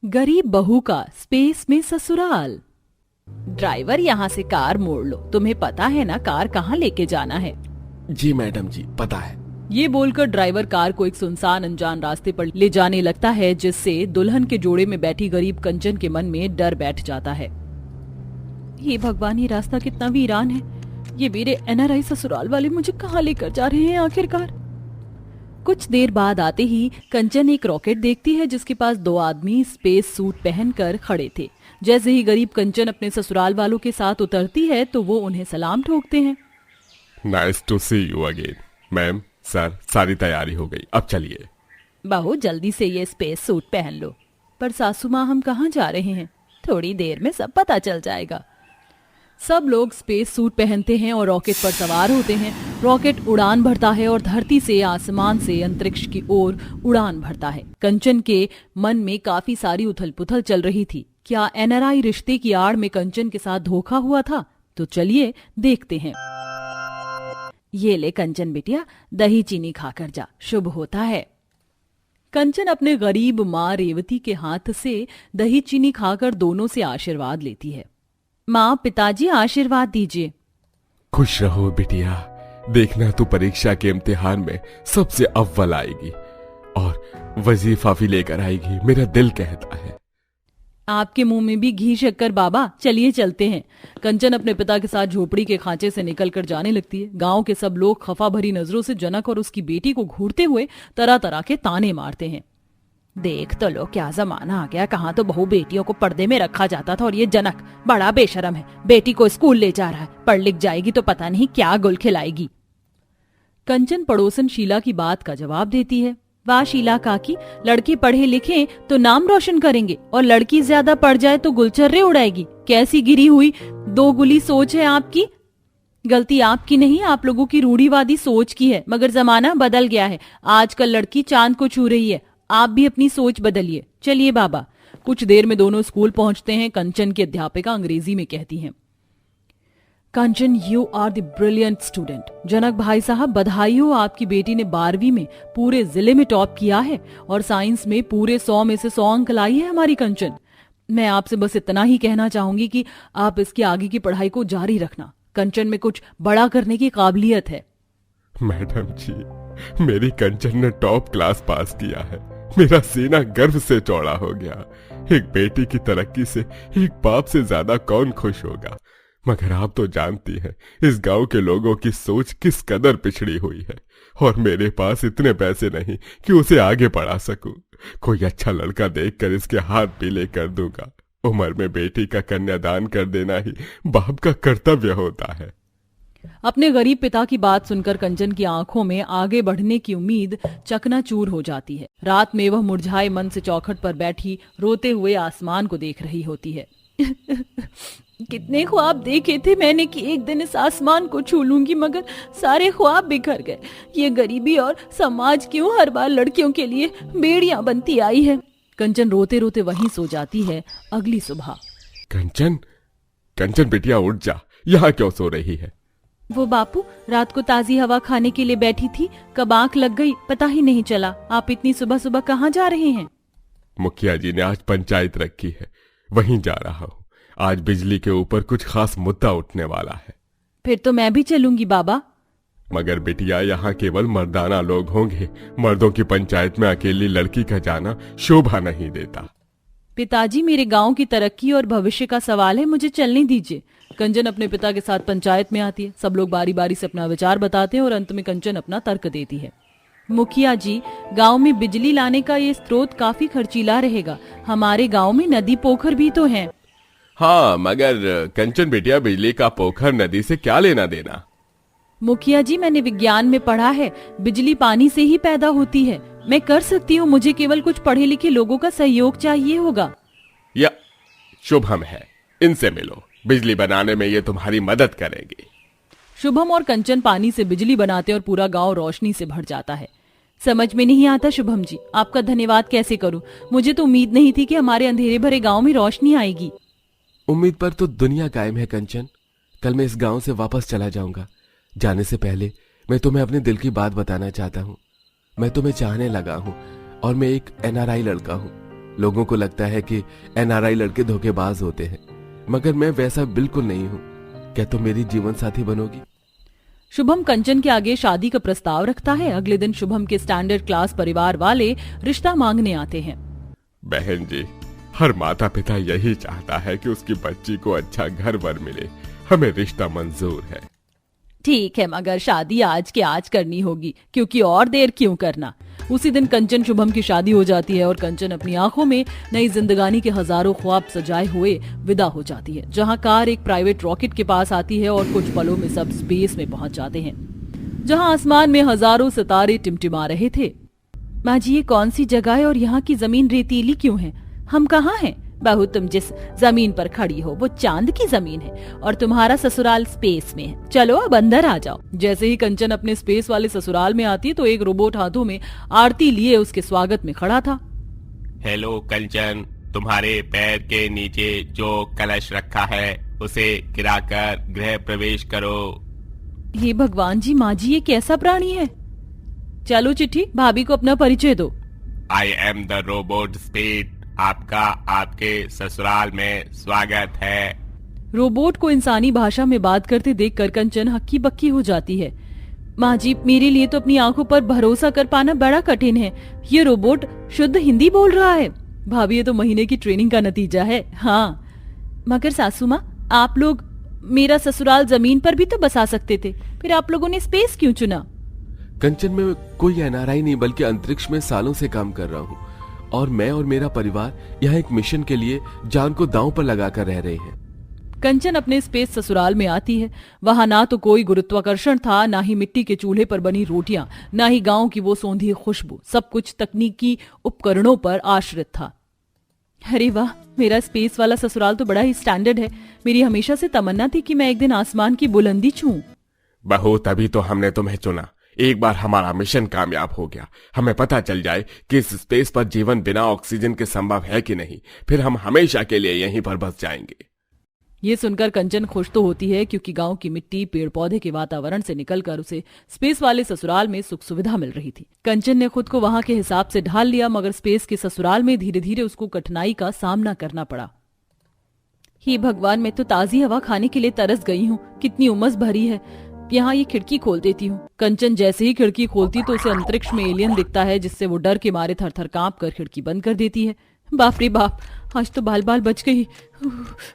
गरीब बहू का स्पेस में ससुराल। ड्राइवर, यहाँ से कार मोड़ लो। तुम्हें पता है ना कार कहाँ लेके जाना है? जी मैडम जी, पता है। ये बोलकर ड्राइवर कार को एक सुनसान अनजान रास्ते पर ले जाने लगता है, जिससे दुल्हन के जोड़े में बैठी गरीब कंचन के मन में डर बैठ जाता है। ये भगवान, ये रास्ता कितना वीरान है। ये मेरे एनआरआई ससुराल वाले मुझे कहाँ लेकर जा रहे हैं आखिरकार? कुछ देर बाद आते ही कंचन एक रॉकेट देखती है, जिसके पास दो आदमी स्पेस सूट पहनकर खड़े थे। जैसे ही गरीब कंचन अपने ससुराल वालों के साथ उतरती है तो वो उन्हें सलाम ठोकते हैं। Nice to see you again. Ma'am, sir, सारी तैयारी हो गई, अब चलिए। बहू, जल्दी से ये स्पेस सूट पहन लो। पर सासू माँ, हम कहाँ जा रहे हैं? थोड़ी देर में सब पता चल जाएगा। सब लोग स्पेस सूट पहनते हैं और रॉकेट पर सवार होते हैं। रॉकेट उड़ान भरता है और धरती से, आसमान से अंतरिक्ष की ओर उड़ान भरता है। कंचन के मन में काफी सारी उथल पुथल चल रही थी। क्या एनआरआई रिश्ते की आड़ में कंचन के साथ धोखा हुआ था? तो चलिए देखते हैं। ये ले कंचन बिटिया, दही चीनी खाकर जा, शुभ होता है। कंचन अपने गरीब माँ रेवती के हाथ से दही चीनी खाकर दोनों से आशीर्वाद लेती है। माँ, पिताजी आशीर्वाद दीजिए। खुश रहो बिटिया, देखना तू परीक्षा के इम्तिहान में सबसे अव्वल आएगी और वजीफा भी लेकर आएगी, मेरा दिल कहता है। आपके मुंह में भी घी शक्कर बाबा, चलिए चलते हैं। कंचन अपने पिता के साथ झोपड़ी के खांचे से निकलकर जाने लगती है। गांव के सब लोग खफा भरी नजरों से जनक और उसकी बेटी को घूरते हुए तरह तरह के ताने मारते हैं। देख तो लो, क्या जमाना आ गया। कहाँ तो बहू बेटियों को पर्दे में रखा जाता था और ये जनक बड़ा बेशरम है। बेटी को स्कूल ले जा रहा है, पढ़ लिख जाएगी तो पता नहीं क्या गुल खिलाएगी। कंचन पड़ोसन शीला की बात का जवाब देती है। वाह शीला काकी, लड़के पढ़े लिखे तो नाम रोशन करेंगे और लड़की ज्यादा पढ़ जाए तो गुलछर्रे उड़ाएगी। कैसी गिरी हुई दोगुली सोच है आपकी। गलती आपकी नहीं, आप लोगों की रूढ़िवादी सोच की है। मगर जमाना बदल गया है, आजकल लड़की चांद को छू रही है। आप भी अपनी सोच बदलिए। चलिए बाबा। कुछ देर में दोनों स्कूल पहुंचते हैं। कंचन की अध्यापिका अंग्रेजी में कहती हैं, Kanchan, you are the brilliant student. Janak भाई साहब, बधाई हो, आपकी बेटी ने 12वीं में पूरे जिले में टॉप किया है और साइंस में पूरे 100 में से 100 अंक लाई है हमारी कंचन। मैं आपसे बस इतना ही कहना चाहूंगी कि आप इसकी आगे की पढ़ाई को जारी रखना। कंचन में कुछ बड़ा करने की काबिलियत है। मैडम जी, मेरी कंचन ने टॉप क्लास पास किया है, मेरा सीना गर्व से चौड़ा हो गया। एक बेटी की तरक्की से एक बाप से ज्यादा कौन खुश होगा। मगर आप तो जानती हैं इस गांव के लोगों की सोच किस कदर पिछड़ी हुई है और मेरे पास इतने पैसे नहीं कि उसे आगे बढ़ा सकूं। कोई अच्छा लड़का देखकर इसके हाथ पीले कर दूंगा। उम्र में बेटी का कन्यादान कर देना ही बाप का कर्तव्य होता है। अपने गरीब पिता की बात सुनकर कंचन की आंखों में आगे बढ़ने की उम्मीद चकनाचूर हो जाती है। रात में वह मुरझाए मन से चौखट पर बैठी रोते हुए आसमान को देख रही होती है। कितने ख्वाब देखे थे मैंने कि एक दिन इस आसमान को छू लूंगी, मगर सारे ख्वाब बिखर गए। ये गरीबी और समाज क्यों हर बार लड़कियों के लिए बेड़ियां बनती आई है। कंचन रोते रोते वहीं सो जाती है। अगली सुबह, कंचन, कंचन बिटिया उठ जा, यहाँ क्यों सो रही है? वो बापू, रात को ताजी हवा खाने के लिए बैठी थी, कब आंख लग गई पता ही नहीं चला। आप इतनी सुबह सुबह कहाँ जा रहे हैं? मुखिया जी ने आज पंचायत रखी है, वहीं जा रहा हूँ। आज बिजली के ऊपर कुछ खास मुद्दा उठने वाला है। फिर तो मैं भी चलूंगी बाबा। मगर बिटिया, यहाँ केवल मर्दाना लोग होंगे। मर्दों की पंचायत में अकेली लड़की का जाना शोभा नहीं देता। पिताजी, मेरे गांव की तरक्की और भविष्य का सवाल है, मुझे चलने दीजिए। कंचन अपने पिता के साथ पंचायत में आती है। सब लोग बारी बारी से अपना विचार बताते हैं और अंत में कंचन अपना तर्क देती है। मुखिया जी, गांव में बिजली लाने का ये स्रोत काफी खर्चीला रहेगा। हमारे गांव में नदी पोखर भी तो हैं। हाँ, मगर कंचन बिटिया, बिजली का पोखर नदी से क्या लेना देना? मुखिया जी, मैंने विज्ञान में पढ़ा है, बिजली पानी से ही पैदा होती है। मैं कर सकती हूँ, मुझे केवल कुछ पढ़े लिखे लोगों का सहयोग चाहिए होगा। या शुभम है, इनसे मिलो, बिजली बनाने में ये तुम्हारी मदद करेंगे। शुभम और कंचन पानी से बिजली बनाते और पूरा गांव रोशनी से भर जाता है। समझ में नहीं आता शुभम जी, आपका धन्यवाद कैसे करूं। मुझे तो उम्मीद नहीं थी कि हमारे अंधेरे भरे गांव में रोशनी आएगी। उम्मीद पर तो दुनिया कायम है कंचन। कल मैं इस गांव से वापस चला जाऊंगा। जाने से पहले मैं तुम्हें अपने दिल की बात बताना चाहता हूँ। मैं तुम्हें चाहने लगा हूँ और मैं एक एनआरआई लड़का हूँ। लोगों को लगता है कि एनआरआई लड़के धोखेबाज होते हैं, मगर मैं वैसा बिल्कुल नहीं हूँ। क्या तुम मेरी जीवन साथी बनोगी? शुभम कंचन के आगे शादी का प्रस्ताव रखता है। अगले दिन शुभम के स्टैंडर्ड क्लास परिवार वाले रिश्ता मांगने आते हैं। बहन जी, हर माता पिता यही चाहता है कि उसकी बच्ची को अच्छा घर वर मिले। हमें रिश्ता मंजूर है। ठीक है, मगर शादी आज के आज करनी होगी, क्योंकि और देर क्यों करना। उसी दिन कंचन शुभम की शादी हो जाती है और कंचन अपनी आंखों में नई जिंदगानी के हजारों ख्वाब सजाए हुए विदा हो जाती है। जहां कार एक प्राइवेट रॉकेट के पास आती है और कुछ पलों में सब स्पेस में पहुंच जाते हैं, जहां आसमान में हजारों सितारे टिमटिमा रहे थे। माँ जी, ये कौन सी जगह है और यहाँ की जमीन रेतीली क्यों है? हम कहाँ हैं? बहू, तुम जिस जमीन पर खड़ी हो वो चांद की जमीन है और तुम्हारा ससुराल स्पेस में है। चलो अब अंदर आ जाओ। जैसे ही कंचन अपने स्पेस वाले ससुराल में आती तो एक रोबोट हाथों में आरती लिए उसके स्वागत में खड़ा था। हेलो कंचन, तुम्हारे पैर के नीचे जो कलश रखा है उसे गिराकर गृह प्रवेश करो। हे भगवान जी, माँ जी, ये कैसा प्राणी है? चलो चिट्ठी, भाभी को अपना परिचय दो। I am the robot speed. आपका आपके ससुराल में स्वागत है। रोबोट को इंसानी भाषा में बात करते देखकर कंचन हक्की बक्की हो जाती है। माँ जी, मेरे लिए तो अपनी आंखों पर भरोसा कर पाना बड़ा कठिन है। ये रोबोट शुद्ध हिंदी बोल रहा है। भाभी, ये तो महीने की ट्रेनिंग का नतीजा है। हाँ, मगर सासू माँ, आप लोग मेरा ससुराल जमीन पर भी तो बसा सकते थे, फिर आप लोगों ने स्पेस क्यों चुना? कंचन, में कोई एनआरआई नहीं बल्कि अंतरिक्ष में सालों से काम कर रहा हूँ और मैं और मेरा परिवार यहाँ एक मिशन के लिए जान को दांव पर लगाकर रह रहे हैं। कंचन अपने स्पेस ससुराल में आती है। वहां ना तो कोई गुरुत्वाकर्षण था, ना ही मिट्टी के चूल्हे पर बनी रोटियां, ना ही गांव की वो सौंधी खुशबू। सब कुछ तकनीकी उपकरणों पर आश्रित था। अरे वाह, मेरा स्पेस वाला ससुराल तो बड़ा ही स्टैंडर्ड है। मेरी हमेशा से तमन्ना थी कि मैं एक दिन आसमान की बुलंदी छूऊं। बहू, तभी तो हमने तुम्हें चुना। एक बार हमारा मिशन कामयाब हो गया, हमें पता चल जाए कि इस स्पेस पर जीवन बिना ऑक्सीजन के संभव है कि नहीं, फिर हम हमेशा के लिए यहीं पर बस जाएंगे। ये सुनकर कंचन खुश तो होती है, क्योंकि गांव की मिट्टी, पेड़ पौधे के वातावरण से निकलकर उसे स्पेस वाले ससुराल में सुख सुविधा मिल रही थी। कंचन ने खुद को वहां के हिसाब से ढाल लिया, मगर स्पेस के ससुराल में धीरे धीरे उसको कठिनाई का सामना करना पड़ा। हे भगवान, मैं तो ताजी हवा खाने के लिए तरस गई हूँ। कितनी उमस भरी है। यहाँ ये खिड़की खोल देती हूँ। कंचन जैसे ही खिड़की खोलती तो उसे अंतरिक्ष में एलियन दिखता है, जिससे वो डर के मारे थर थर कांप कर खिड़की बंद कर देती है। बाप रे बाप, आज तो बाल बाल बच गई।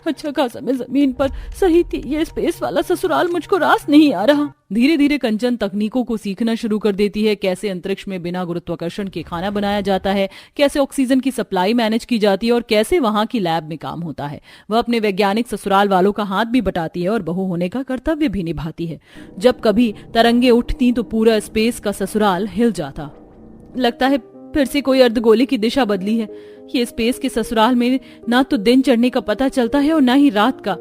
अच्छा खासा मैं जमीन पर सही थी। ये स्पेस वाला ससुराल मुझको रास नहीं आ रहा। धीरे धीरे कंचन तकनीकों को सीखना शुरू कर देती है। कैसे अंतरिक्ष में बिना गुरुत्वाकर्षण के खाना बनाया जाता है, कैसे ऑक्सीजन की सप्लाई मैनेज की जाती है और कैसे वहां की लैब में काम होता है। वह अपने वैज्ञानिक ससुराल वालों का हाथ भी बटाती है और बहू होने का कर्तव्य भी निभाती है। जब कभी तरंगे उठती तो पूरा स्पेस का ससुराल हिल जाता। लगता है फिर से कोई अर्धगोले की दिशा बदली है। ये स्पेस के ससुराल में ना तो दिन चढ़ने का पता चलता है और ना ही रात का,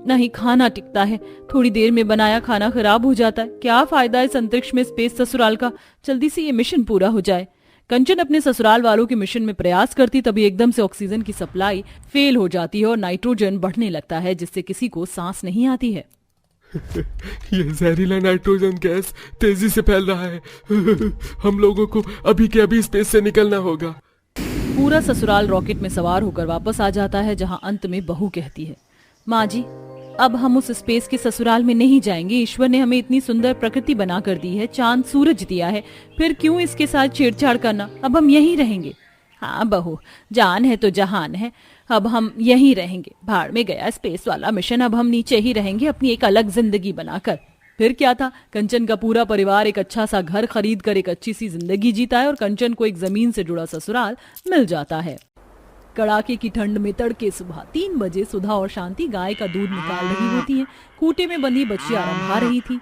ना ही खाना टिकता है। थोड़ी देर में बनाया खाना खराब हो जाता है। क्या फायदा इस अंतरिक्ष में स्पेस ससुराल का? जल्दी से ये मिशन पूरा हो जाए। कंचन अपने ससुराल वालों के मिशन में प्रयास करती, तभी एकदम से ऑक्सीजन की सप्लाई फेल हो जाती है और नाइट्रोजन बढ़ने लगता है, जिससे किसी को सांस नहीं आती है। ये जहरीला नाइट्रोजन गैस तेजी से फैल रहा है। हम लोगों को अभी के अभी स्पेस से निकलना होगा। पूरा ससुराल रॉकेट में सवार होकर वापस आ जाता है, जहां अंत में बहू कहती है, माँ जी, अब हम उस स्पेस के ससुराल में नहीं जाएंगे। ईश्वर ने हमें इतनी सुंदर प्रकृति बना कर दी है, चांद सूरज दिया है, फिर क्यों इसके साथ छेड़छाड़ करना? अब हम यहीं रहेंगे। हाँ बहू, जान है तो जहान है। अब हम यहीं रहेंगे। भाड़ में गया स्पेस वाला मिशन, अब हम नीचे ही रहेंगे अपनी एक अलग जिंदगी बनाकर। फिर क्या था, कंचन का पूरा परिवार एक अच्छा सा घर खरीद कर एक अच्छी सी जिंदगी जीता है और कंचन को एक जमीन से जुड़ा ससुराल मिल जाता है। कड़ाके की ठंड में तड़के सुबह 3 बजे सुधा और शांति गाय का दूध निकाल रही होती हैं। खूंटे में बंधी बच्चियां रंभा रही थी।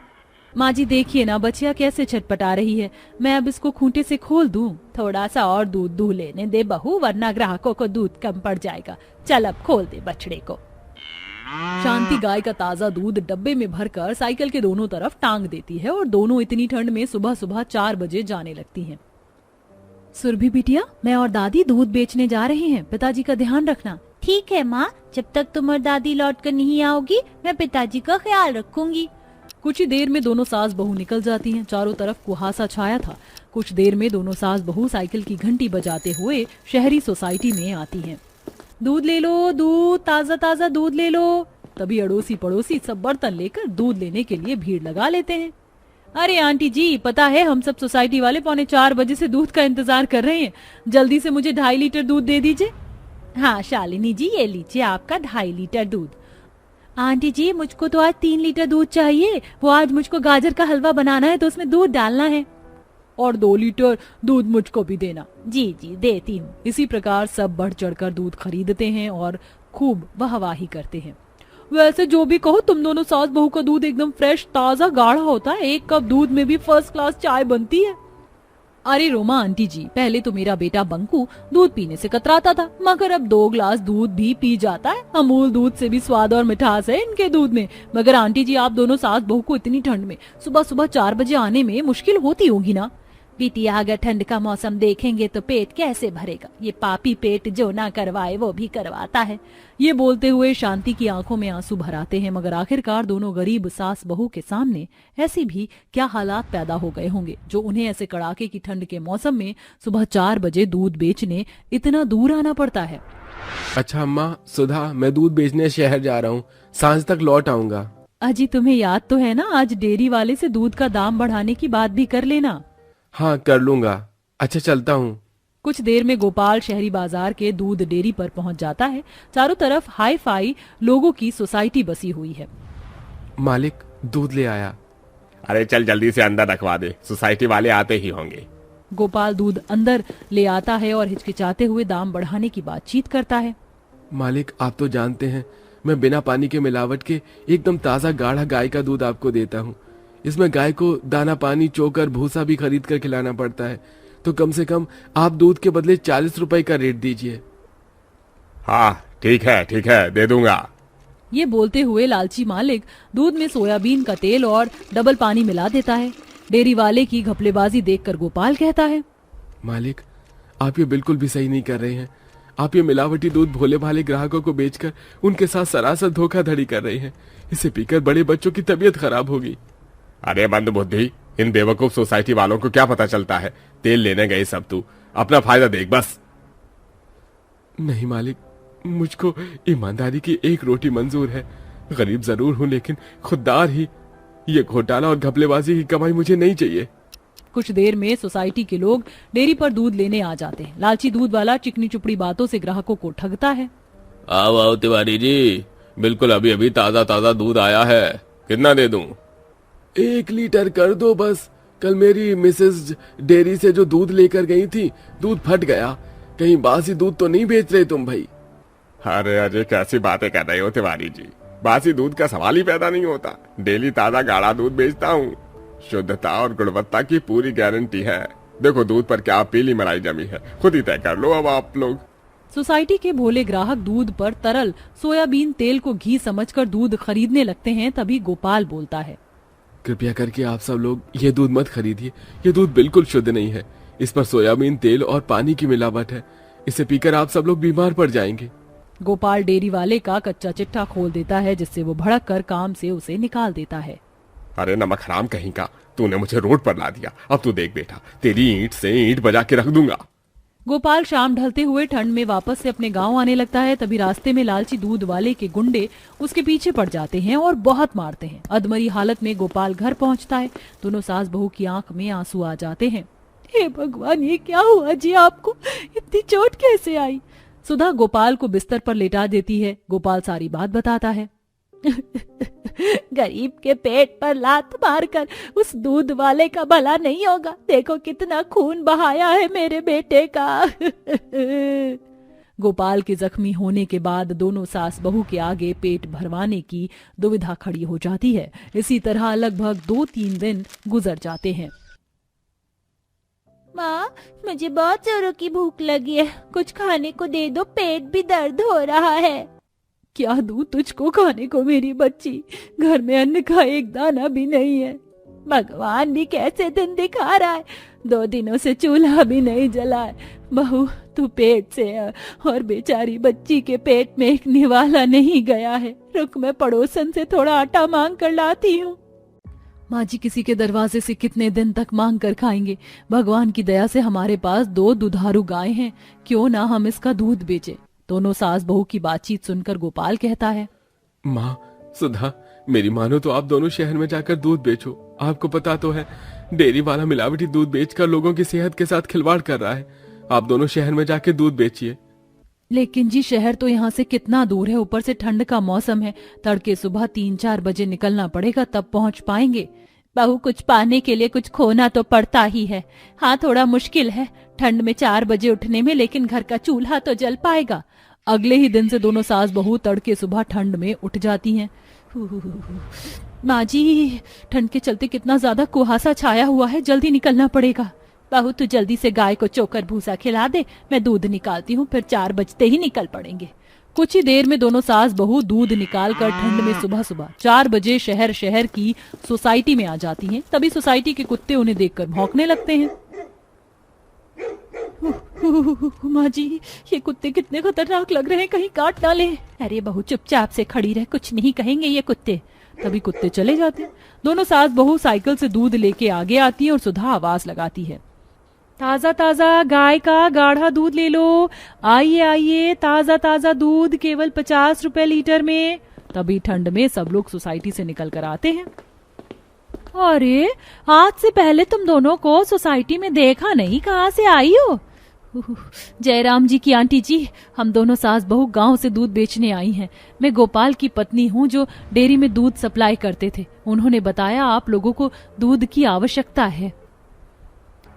माँ जी देखिए ना, बच्चिया कैसे छटपटा रही है। मैं अब इसको खूंटे से खोल दूं? थोड़ा सा और दूध दूह लेने दे बहू, वरना ग्राहकों को दूध कम पड़ जाएगा। चल अब खोल दे बछड़े को। शांति गाय का ताजा दूध डब्बे में भरकर साइकिल के दोनों तरफ टांग देती है और दोनों इतनी ठंड में सुबह सुबह 4 बजे जाने लगती हैं। सुरभि बिटिया, मैं और दादी दूध बेचने जा रहे हैं, पिताजी का ध्यान रखना। ठीक है माँ, जब तक तुम और दादी लौट कर नहीं आओगी मैं पिताजी का ख्याल रखूंगी। कुछ ही देर में दोनों सास बहू निकल जाती हैं। चारों तरफ कुहासा छाया था। कुछ देर में दोनों सास बहू साइकिल की घंटी बजाते हुए शहरी सोसाइटी में आती हैं। दूध ले लो, दूध, ताजा ताजा दूध ले लो। तभी अड़ोसी पड़ोसी सब बर्तन लेकर दूध लेने के लिए भीड़ लगा लेते हैं। अरे आंटी जी, पता है हम सब सोसाइटी वाले 3:45 बजे से दूध का इंतजार कर रहे हैं, जल्दी से मुझे 2.5 लीटर दूध दे दीजिए। हाँ शालिनी जी, ये लीजिए आपका 2.5 लीटर दूध। आंटी जी, मुझको तो आज 3 लीटर दूध चाहिए, वो आज मुझको गाजर का हलवा बनाना है तो उसमें दूध डालना है। और 2 लीटर दूध मुझको भी देना। जी जी देती हूँ। इसी प्रकार सब बढ़ चढ़कर दूध खरीदते हैं और खूब वाहवाही करते हैं। वैसे जो भी कहो, तुम दोनों सास बहू का दूध एकदम फ्रेश, ताजा, गाढ़ा होता है। 1 कप दूध में भी फर्स्ट क्लास चाय बनती है। अरे रोमा आंटी जी, पहले तो मेरा बेटा बंकू दूध पीने से कतराता था, मगर अब 2 ग्लास दूध भी पी जाता है। अमूल दूध से भी स्वाद और मिठास है इनके दूध में। मगर आंटी जी, आप दोनों सास बहू को इतनी ठंड में सुबह सुबह 4 बजे आने में मुश्किल होती होगी ना। बिटिया, अगर ठंड का मौसम देखेंगे तो पेट कैसे भरेगा। ये पापी पेट जो ना करवाए वो भी करवाता है। ये बोलते हुए शांति की आंखों में आंसू भर आते हैं। मगर आखिरकार दोनों गरीब सास बहू के सामने ऐसी भी क्या हालात पैदा हो गए होंगे जो उन्हें ऐसे कड़ाके की ठंड के मौसम में सुबह 4 बजे दूध बेचने इतना दूर आना पड़ता है। अच्छा अम्मा, सुधा, मैं दूध बेचने शहर जा रहा हूँ, सांझ तक लौट आऊंगा। अजी, तुम्हें याद तो है ना, आज डेयरी वाले से दूध का दाम बढ़ाने की बात भी कर लेना। हाँ कर लूंगा। अच्छा चलता हूँ। कुछ देर में गोपाल शहरी बाजार के दूध डेयरी पर पहुंच जाता है। चारों तरफ हाई फाई लोगों की सोसाइटी बसी हुई है। मालिक, दूध ले आया। अरे चल जल्दी से अंदर रखवा दे, सोसाइटी वाले आते ही होंगे। गोपाल दूध अंदर ले आता है और हिचकिचाते हुए दाम बढ़ाने की बातचीत करता है। मालिक, आप तो जानते हैं मैं बिना पानी के मिलावट के एकदम ताजा गाढ़ा गाय का दूध आपको देता हूँ। इसमें गाय को दाना पानी, चोकर, भूसा भी खरीद कर खिलाना पड़ता है, तो कम से कम आप दूध के बदले 40 रुपए का रेट दीजिए। हाँ ठीक है, दे दूंगा। ये बोलते हुए लालची मालिक दूध में सोयाबीन का तेल और डबल पानी मिला देता है। डेयरी वाले की घपलेबाजी देखकर गोपाल कहता है, मालिक, आप ये बिल्कुल भी सही नहीं कर रहे हैं। आप ये मिलावटी दूध भोले भाले ग्राहकों को बेचकर उनके साथ सरासर धोखाधड़ी कर रहे हैं। इसे पीकर बड़े बच्चों की तबीयत खराब होगी। अरे बंद बुद्धि, इन बेवकूफ सोसाइटी वालों को क्या पता चलता है। तेल लेने गए सब, तू अपना फायदा देख बस। नहीं मालिक, मुझको ईमानदारी की 1 रोटी मंजूर है। गरीब जरूर हूँ लेकिन खुददार ही। ये घोटाला और घपलेबाजी की कमाई मुझे नहीं चाहिए। कुछ देर में सोसाइटी के लोग डेयरी पर दूध लेने आ जाते हैं। लालची दूध वाला चिकनी चुपड़ी बातों से ग्राहकों को ठगता है। आओ तिवारी जी, बिल्कुल अभी अभी ताजा ताजा दूध आया है, कितना दे दूं? 1 लीटर कर दो बस। कल मेरी मिसेस डेयरी से जो दूध लेकर गई थी, दूध फट गया। कहीं बासी दूध तो नहीं बेच रहे तुम भाई? अरे कैसी बातें कर रहे हो तिवारी जी, बासी दूध का सवाल ही पैदा नहीं होता। डेली ताजा गाढ़ा दूध बेचता हूँ। शुद्धता और गुणवत्ता की पूरी गारंटी है। देखो दूध पर क्या पीली मलाई जमी है, खुद ही तय कर लो अब आप लोग। सोसाइटी के भोले ग्राहक दूध पर तरल सोयाबीन तेल को घी समझकर दूध खरीदने लगते हैं। तभी गोपाल बोलता है, कृपया करके आप सब लोग ये दूध मत खरीदिए। ये दूध बिल्कुल शुद्ध नहीं है। इस पर सोयाबीन तेल और पानी की मिलावट है। इसे पीकर आप सब लोग बीमार पड़ जाएंगे। गोपाल डेयरी वाले का कच्चा चिट्ठा खोल देता है, जिससे वो भड़क कर काम से उसे निकाल देता है। अरे नमक हराम कहीं का, तूने मुझे रोड पर ला दिया। अब तू देख बेटा, तेरी ईंट से ईंट बजा के रख दूंगा। गोपाल शाम ढलते हुए ठंड में वापस से अपने गांव आने लगता है। तभी रास्ते में लालची दूध वाले के गुंडे उसके पीछे पड़ जाते हैं और बहुत मारते हैं। अधमरी हालत में गोपाल घर पहुंचता है। दोनों सास बहू की आंख में आंसू आ जाते हैं। हे भगवान, ये क्या हुआ जी? आपको इतनी चोट कैसे आई? सुधा गोपाल को बिस्तर पर लेटा देती है। गोपाल सारी बात बताता है। गरीब के पेट पर लात मारकर उस दूध वाले का भला नहीं होगा। देखो कितना खून बहाया है मेरे बेटे का। गोपाल के जख्मी होने के बाद दोनों सास बहू के आगे पेट भरवाने की दुविधा खड़ी हो जाती है। इसी तरह लगभग 2-3 दिन गुजर जाते हैं। माँ, मुझे बहुत जोरों की भूख लगी है, कुछ खाने को दे दो, पेट भी दर्द हो रहा है। क्या दूं तुझको खाने को मेरी बच्ची? घर में अन्न का एक दाना भी नहीं है। भगवान भी कैसे दिन दिखा रहा है, 2 दिनों से चूल्हा भी नहीं जला है। बहू तू पेट से है और बेचारी बच्ची के पेट में एक निवाला नहीं गया है। रुक, मैं पड़ोसन से थोड़ा आटा मांग कर लाती हूँ। माँ जी किसी के दरवाजे से कितने दिन तक मांग कर खाएंगे। भगवान की दया से हमारे पास 2 दुधारू गायें हैं, क्यों ना हम इसका दूध बेचें। दोनों सास बहू की बातचीत सुनकर गोपाल कहता है, माँ सुधा, मेरी मानो तो आप दोनों शहर में जाकर दूध बेचो। आपको पता तो है डेयरी वाला मिलावटी दूध बेचकर लोगों की सेहत के साथ खिलवाड़ कर रहा है। आप दोनों शहर में जाकर दूध बेचिए। लेकिन जी शहर तो यहाँ से कितना दूर है, ऊपर से ठंड का मौसम है। तड़के सुबह 3-4 बजे निकलना पड़ेगा, तब पहुँच पाएंगे। बहू, कुछ पाने के लिए कुछ खोना तो पड़ता ही है। हाँ, थोड़ा मुश्किल है ठंड में 4 बजे उठने में, लेकिन घर का चूल्हा तो जल पाएगा। अगले ही दिन से दोनों सास बहू तड़के सुबह ठंड में उठ जाती हैं। माँ जी, ठंड के चलते कितना ज्यादा कुहासा छाया हुआ है, जल्दी निकलना पड़ेगा। बहू, तू जल्दी से गाय को चोकर भूसा खिला दे, मैं दूध निकालती हूँ, फिर 4 बजते ही निकल पड़ेंगे। कुछ ही देर में दोनों सास बहू दूध निकाल कर ठंड में सुबह सुबह 4 बजे शहर की सोसाइटी में आ जाती हैं। तभी सोसाइटी के कुत्ते उन्हें देखकर भौंकने लगते हैं। माँ जी, ये कुत्ते कितने खतरनाक लग रहे हैं, कहीं काट डाले। अरे बहू, चुपचाप से खड़ी रह, कुछ नहीं कहेंगे ये कुत्ते। तभी कुत्ते चले जाते हैं। दोनों सास बहू साइकिल से दूध लेके आगे आती है और सुधा आवाज लगाती है, ताजा ताजा गाय का गाढ़ा दूध ले लो, आइए आइए, ताजा ताजा दूध केवल 50 रुपए लीटर में। तभी ठंड में सब लोग सोसाइटी से निकल कर आते हैं। अरे, आज से पहले तुम दोनों को सोसाइटी में देखा नहीं, कहाँ से आई हो? जयराम जी की आंटी जी, हम दोनों सास बहू गांव से दूध बेचने आई हैं। मैं गोपाल की पत्नी हूँ जो डेयरी में दूध सप्लाई करते थे। उन्होंने बताया आप लोगों को दूध की आवश्यकता है।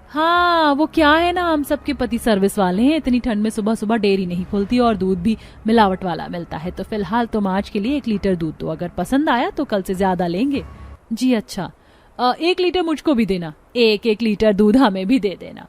हाँ, वो क्या है ना, हम सबके पति सर्विस वाले हैं। इतनी ठंड में सुबह सुबह डेयरी नहीं खुलती और दूध भी मिलावट वाला मिलता है। तो फिलहाल तुम आज के लिए 1 लीटर दूध दो, अगर पसंद आया तो कल से ज्यादा लेंगे। जी अच्छा, 1 लीटर मुझको भी देना, 1-1 लीटर दूध हमें भी दे देना।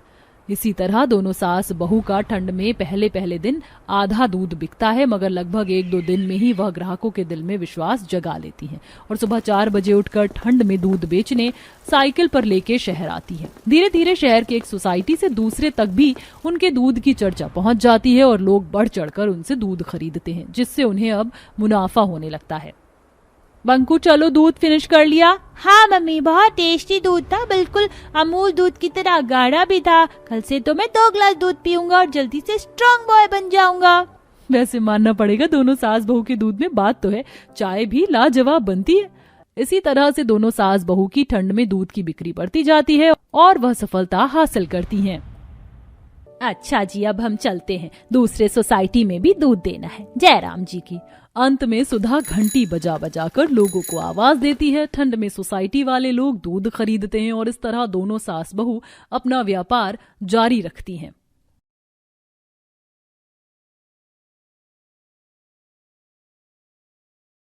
इसी तरह दोनों सास बहू का ठंड में पहले दिन आधा दूध बिकता है, मगर लगभग 1-2 दिन में ही वह ग्राहकों के दिल में विश्वास जगा लेती हैं और सुबह 4 बजे उठकर ठंड में दूध बेचने साइकिल पर लेके शहर आती है। धीरे धीरे शहर के एक सोसाइटी से दूसरे तक भी उनके दूध की चर्चा पहुंच जाती है और लोग बढ़ चढ़कर उनसे दूध खरीदते हैं, जिससे उन्हें अब मुनाफा होने लगता है। बंकू, चलो दूध फिनिश कर लिया? हाँ मम्मी, बहुत टेस्टी दूध था, बिल्कुल अमूल दूध की तरह गाढ़ा भी था। कल से तो मैं 2 ग्लास दूध पीऊंगा और जल्दी से स्ट्रॉन्ग बॉय बन जाऊंगा। वैसे मानना पड़ेगा, दोनों सास बहू के दूध में बात तो है, चाय भी लाजवाब बनती है। इसी तरह से दोनों सास बहू की ठंड में दूध की बिक्री बढ़ती जाती है और वह सफलता हासिल करती हैं। अच्छा जी, अब हम चलते हैं, दूसरे सोसाइटी में भी दूध देना है, जयराम जी की। अंत में सुधा घंटी बजा बजा कर लोगों को आवाज देती है। ठंड में सोसाइटी वाले लोग दूध खरीदते हैं और इस तरह दोनों सास बहू अपना व्यापार जारी रखती हैं।